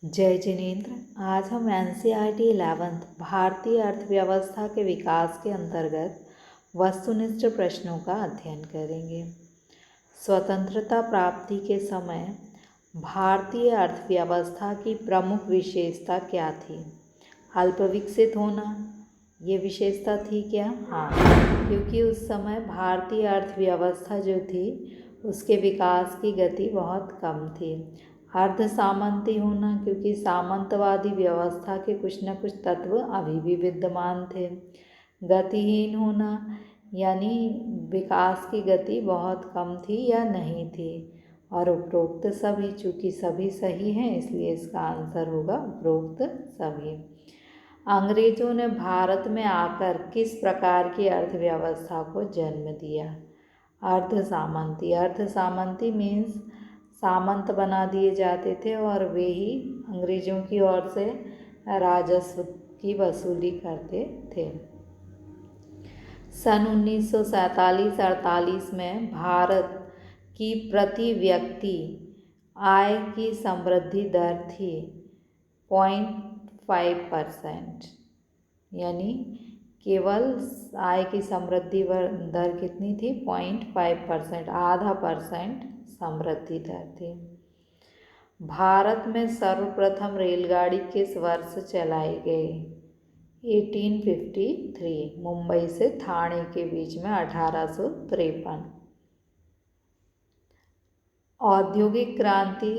जय जिनेन्द्र। आज हम एनसीईआरटी 11th भारतीय अर्थव्यवस्था के विकास के अंतर्गत वस्तुनिष्ठ प्रश्नों का अध्ययन करेंगे। स्वतंत्रता प्राप्ति के समय भारतीय अर्थव्यवस्था की प्रमुख विशेषता क्या थी? अल्पविकसित होना, ये विशेषता थी क्या? हाँ, क्योंकि उस समय भारतीय अर्थव्यवस्था जो थी उसके विकास की गति बहुत कम थी। अर्ध सामंती होना, क्योंकि सामंतवादी व्यवस्था के कुछ न कुछ तत्व अभी भी विद्यमान थे। गतिहीन होना, यानी विकास की गति बहुत कम थी या नहीं थी। और उपरोक्त सभी, चूँकि सभी सही हैं इसलिए इसका आंसर होगा उपरोक्त सभी। अंग्रेजों ने भारत में आकर किस प्रकार की अर्थव्यवस्था को जन्म दिया? अर्ध सामंती। अर्ध सामंती मीन्स सामंत बना दिए जाते थे और वे ही अंग्रेजों की ओर से राजस्व की वसूली करते थे। सन 1947-48 में भारत की प्रति व्यक्ति आय की समृद्धि दर थी 0.5%, यानी केवल आय की समृद्धि दर कितनी थी? 0.5%, आधा % समृद्धि दर थी। भारत में सर्वप्रथम रेलगाड़ी किस वर्ष चलाई गई? 1853, मुंबई से ठाणे के बीच में 1853। औद्योगिक क्रांति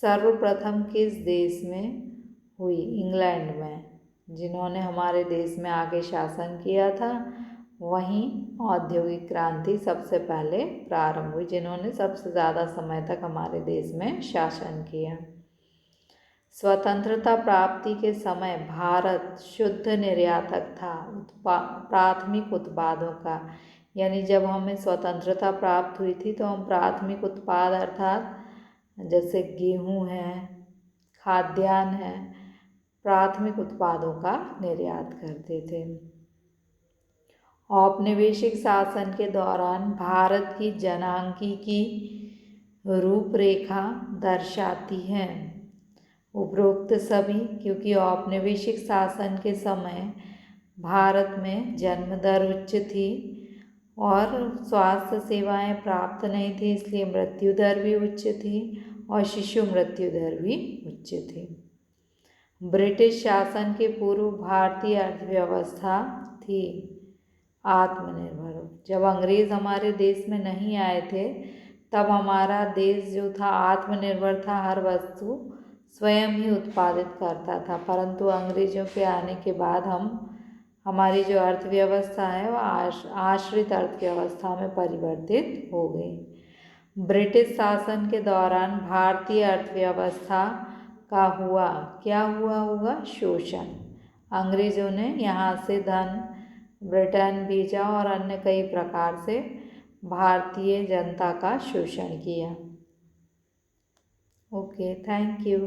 सर्वप्रथम किस देश में हुई? इंग्लैंड में। जिन्होंने हमारे देश में आगे शासन किया था वहीं औद्योगिक क्रांति सबसे पहले प्रारंभ हुई, जिन्होंने सबसे ज़्यादा समय तक हमारे देश में शासन किया। स्वतंत्रता प्राप्ति के समय भारत शुद्ध निर्यातक था प्राथमिक उत्पादों का, यानी जब हमें स्वतंत्रता प्राप्त हुई थी तो हम प्राथमिक उत्पाद अर्थात जैसे गेहूँ है, खाद्यान्न है, प्राथमिक उत्पादों का निर्यात करते थे। औपनिवेशिक शासन के दौरान भारत की जनांकीकी रूपरेखा दर्शाती है? उपरोक्त सभी, क्योंकि औपनिवेशिक शासन के समय भारत में जन्म दर उच्च थी और स्वास्थ्य सेवाएं प्राप्त नहीं थी, इसलिए मृत्यु दर भी उच्च थी और शिशु मृत्यु दर भी उच्च थी। ब्रिटिश शासन के पूर्व भारतीय अर्थव्यवस्था थी आत्मनिर्भर। जब अंग्रेज हमारे देश में नहीं आए थे तब हमारा देश जो था आत्मनिर्भर था, हर वस्तु स्वयं ही उत्पादित करता था। परंतु अंग्रेजों के आने के बाद हमारी जो अर्थव्यवस्था है वह आश्रित अर्थव्यवस्था में परिवर्तित हो गई। ब्रिटिश शासन के दौरान भारतीय अर्थव्यवस्था का क्या हुआ होगा? शोषण। अंग्रेजों ने यहाँ से धन ब्रिटेन भेजा और अन्य कई प्रकार से भारतीय जनता का शोषण किया। Okay, thank you.